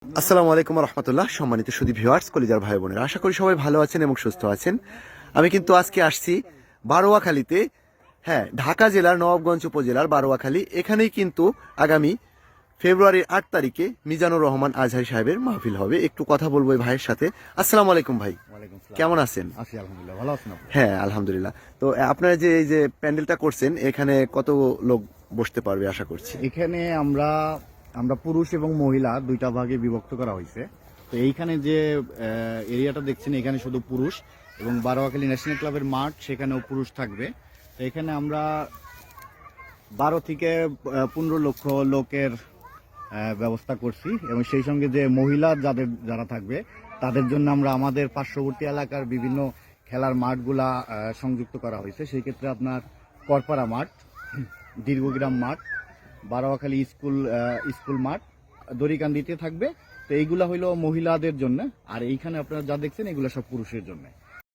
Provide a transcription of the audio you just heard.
আসসালামু আলাইকুম রহমতুল্লাহ। সম্মানিত সুধী ভিউয়ার্স, কলিজার ভাই বোনেরা, আশা করি সবাই ভালো আছেন এবং সুস্থ আছেন। আমি কিন্তু আজকে আসছি বারোয়াখালীতে। হ্যাঁ, ঢাকা জেলার নবাবগঞ্জ উপজেলার বারোয়াখালী। এখানেই কিন্তু আগামী ফেব্রুয়ারির 8 তারিখে মিজানুর রহমান আজহারি সাহেবের মাহফিল হবে। একটু কথা বলবো এই ভাইয়ের সাথে। আসসালামু আলাইকুম ভাই, কেমন আছেন? আছি আলহামদুলিল্লাহ, ভালো আছেন আপনি? হ্যাঁ আলহামদুলিল্লাহ। তো আপনারা যে এই যে প্যান্ডেলটা করছেন, এখানে কত লোক বসতে পারবে আশা করছি? এখানে আমরা আমরা পুরুষ এবং মহিলা দুইটা ভাগে বিভক্ত করা হয়েছে। তো এইখানে যে এরিয়াটা দেখছেন, এখানে শুধু পুরুষ, এবং বারোয়াখালী ন্যাশনাল ক্লাবের মাঠ, সেখানেও পুরুষ থাকবে। তো এখানে আমরা 12 থেকে 15 লক্ষ লোকের ব্যবস্থা করছি, এবং সেই সঙ্গে যে মহিলা যারা থাকবে তাদের জন্য আমরা আমাদের পার্শ্ববর্তী এলাকার বিভিন্ন খেলার মাঠগুলা সংযুক্ত করা হয়েছে। সেই ক্ষেত্রে আপনার করপাড়া মাঠ, দীর্ঘগ্রাম মাঠ, বারোয়াখালী স্কুল মাঠ, দড়িকান্দিতে থাকবে। তো এইগুলা হইলো মহিলাদের জন্য, আর এইখানে আপনারা যা দেখছেন এগুলো সব পুরুষের জন্য।